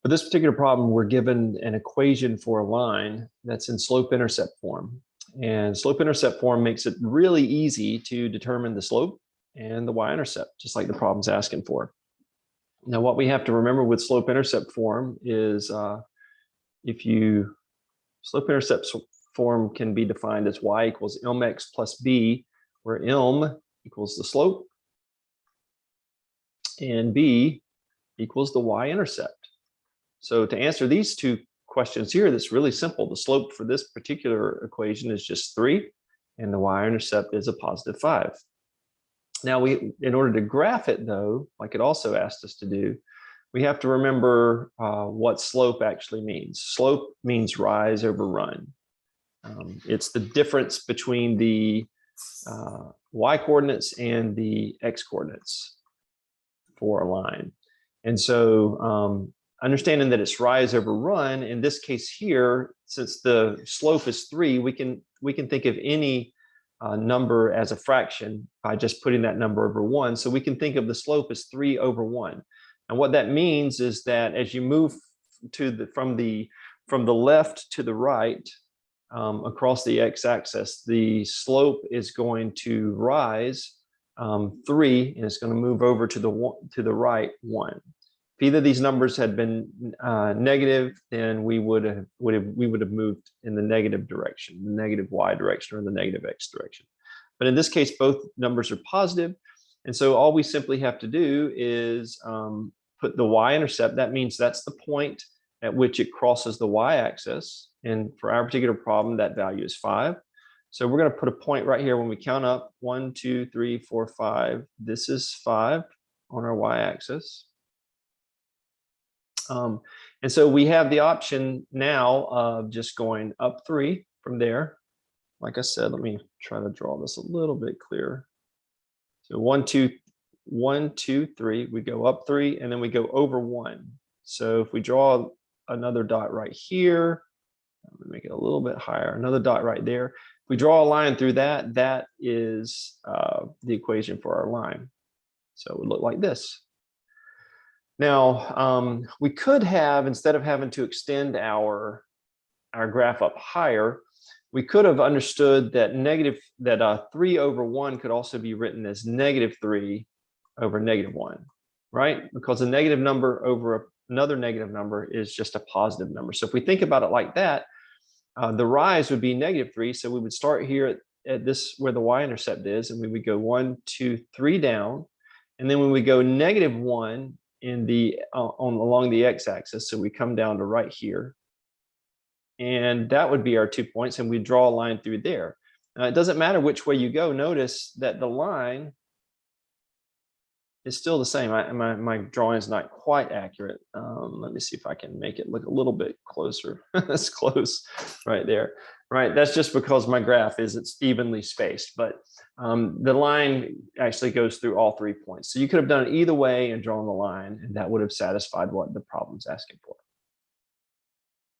For this particular problem, we're given an equation for a line that's in slope-intercept form. And slope-intercept form makes it really easy to determine the slope and the y-intercept, just like the problem's asking for. Now, what we have to remember with slope-intercept form is slope-intercept form can be defined as y equals mx plus b, where m equals the slope and b equals the y-intercept. So to answer these two questions here, that's really simple. The slope for this particular equation is just 3, and the y-intercept is a positive 5. Now, in order to graph it, though, like it also asked us to do, we have to remember what slope actually means. Slope means rise over run. It's the difference between the y-coordinates and the x-coordinates for a line. And so understanding that it's rise over run, in this case here, since the slope is 3, we can think of any number as a fraction by just putting that number over 1. So we can think of the slope as 3 over 1. And what that means is that as you move from the left to the right across the x-axis, the slope is going to rise 3, and it's going to move over to the right 1. If either of these numbers had been negative, then we would have moved in the negative direction, the negative y direction or the negative x direction. But in this case, both numbers are positive, and so all we simply have to do is put the y-intercept. That means that's the point at which it crosses the y-axis, and for our particular problem, that value is 5. So we're going to put a point right here when we count up 1, 2, 3, 4, 5. This is 5 on our y-axis. And so we have the option now of just going up 3 from there. Like I said, let me try to draw this a little bit clearer. So 1, 2, 3, we go up 3, and then we go over 1. So if we draw another dot right here, let me make it a little bit higher, another dot right there. If we draw a line through that, that is the equation for our line. So it would look like this. Now, we could have, instead of having to extend our graph up higher, we could have understood that 3 over 1 could also be written as -3 over -1, right? Because a negative number over another negative number is just a positive number. So if we think about it like that, the rise would be -3. So we would start here at this where the y-intercept is, and we would go 1, 2, 3 down, and then when we go -1 in the along the x-axis, so we come down to right here, and that would be our 2 points, and we draw a line through there. It doesn't matter which way you go. Notice that the line is still the same. My drawing is not quite accurate. Let me see if I can make it look a little bit closer. That's close right there. Right, that's just because my graph it's evenly spaced, but the line actually goes through all 3 points. So you could have done it either way and drawn the line, and that would have satisfied what the problem's asking for.